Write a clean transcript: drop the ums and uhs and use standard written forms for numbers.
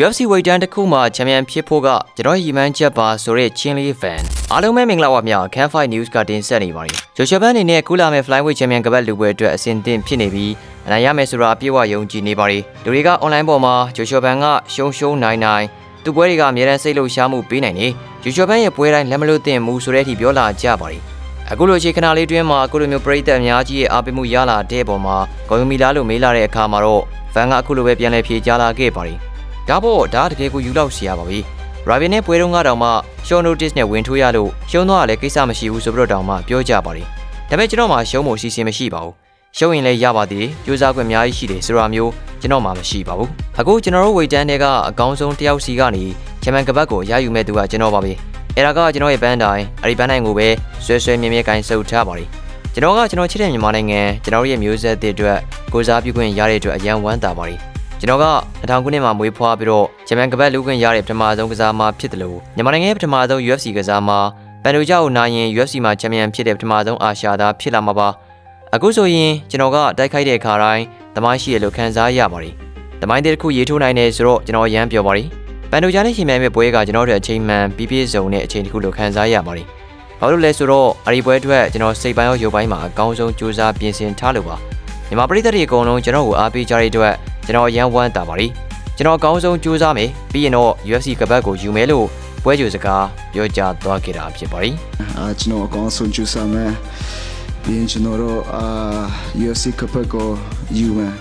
UFC ဝိတ်တန်းတစ်ခုမှာချန်ပီယံဖြစ်ဖို့ကကျွန်တော်ရည်မှန်းချက်ပါဆိုတဲ့ချင်းလေး fan အားလုံးပဲမင်္ဂလာပါဗျာ Can Fight News ကတင်ဆက်နေပါတယ်ဂျိုရှဘန်အနေနဲ့ခုလာမဲ့ Flyweight ချန်ပီယံကပတ်လူပွဲအတွက်အဆင်သင့်ဖြစ်နေပြီးအနိုင်ရမယ်ဆိုတာအပြည့်အဝယုံကြည်နေပါတယ်လူတွေက online ပေါ်မှာဂျိုရှဘန်ကရှုံနိုင်သူပွဲတွေကအများအားစိတ်လှုပ်ရှားမှုပေးနိုင်နေဂျိုရှဘန်ရဲ့ပွဲတိုင်းလက်မလို့တင်မှုဆိုတဲ့အထိပြောလာကြပါတယ်အခုလိုအခြေခဏလေးတွင်းမှာအခုလိုမျိုးပရိသတ်အများကြီးရဲ့အားပေးမှုရလာတဲ့ပုံမှာဂုဏ်ယူမိလားလို့မေးလာတဲ့အခါမှာတော့ fan ကအခုလိုပဲပြန်လည်ဖြေကြားလာခဲ့ပါတယ်ဒါပေါ့ဒါတကယ်ကိုယူလောက်ရှာပါပြီ။ Raven နဲ့ပွဲတုန်းကတော့မှ Show Notice နဲ့ဝင်ထိုးရလို့ရှုံးသွားရလဲကိစ္စမရှိဘူးဆိုပြီးတော့တောင်မှပြောကြပါတယ်။ဒါပေမဲ့ကျွန်တော်မှရှုံးဖို့စီစဉ်မရှိပါဘူး။ရှုံးရင်လည်းရပါသေးတယ်။ကြိုးစားခွင့်အများကြီးရှိတယ်ဆိုတာမျိုးကျွန်တော်မှမရှိပါဘူး။အခုကျွန်တော်တို့ဝေတန်းတွေကအကောင်းဆုံးတယောက်စီကနေချန်ပီယံကပတ်ကိုရယူမဲ့သူကကျွန်တော်ပါပဲ။အဲ့ဒါကကျွန်တော်ရဲ့ဘန်းတိုင်းအဲ့ဒီဘန်းတိုင်းကိုပဲဆွဲမြဲမြဲကင်ဆုပ်ထားပါတယ်။ကျွန်တော်ချစ်တဲ့မြန်မာနိုင်ငံကျွန်တော်ရဲ့မျိုးဆက်တွေအတွက်ကိုစားပြုခွင့်ရတဲ့အတွက်အယံဝမ်းသာပါတယ်။ကျွန်တော်က2000ခုနှစ်မှာမွေးဖွားပြီးတော့ချန်ပီယံကပတ်လူခွင့်ရတဲ့ပထမဆုံးကစားမှာဖြစ်တယ်လို့မြန်မာနိုင်ငံရဲ့ပထမဆုံး UFC ကစားမှာပန်ဒိုဂျာကိုနိုင်ရင် UFC မှာချန်ပီယံဖြစ်တဲ့ပထမဆုံးအာရှသားဖြစ်လာမှာပါအခုဆိုရင်ကျွန်တော်ကတိုက်ခိုက်တဲ့အခါတိုင်းသမိုင်းရှိရလို့ခံစားရပါတယ်သမိုင်းတစ်ခုရေးထိုးနိုင်တယ်ဆိုတော့ကျွန်တော်ရမ်းပြောပါတယ်ပန်ဒိုဂျာနဲ့ရှင်မြန်မဲ့ပွဲကကျွန်တော်တို့အချိန်မှန်ပြည့်စုံတဲ့အချိန်တစ်ခုလို့ခံစားရပါတယ်ဘာလို့လဲဆိုတော့အဒီပွဲအတွက်ကျွန်တော်စိတ်ပိုင်းရောရုပ်ပိုင်းမှာအကောင်းဆုံးကြိုးစားပြင်ဆင်ထားလို့ပါမြန်မာပြည်သက်တွေအကုန်လုံးကျွန်တော်ကိုအားပေးကြတဲ့အတွက်ကျွန်တော်ရန်ဝမ်းတာပါလိကျွန်တော်အကောင်းဆုံးကြိုးစားမယ်ပြီးရင်တော့ UFC ကပတ်ကိုယူမယ်လို့ပွဲကြိုစကားပြောကြားသွားခဲ့တာဖြစ်ပါလိကျွန်တော်အကောင်းဆုံးကြိုးစားမယ်ပြီးရင်ကျွန်တော်တို့UFC ကပတ်ကိုယူမယ်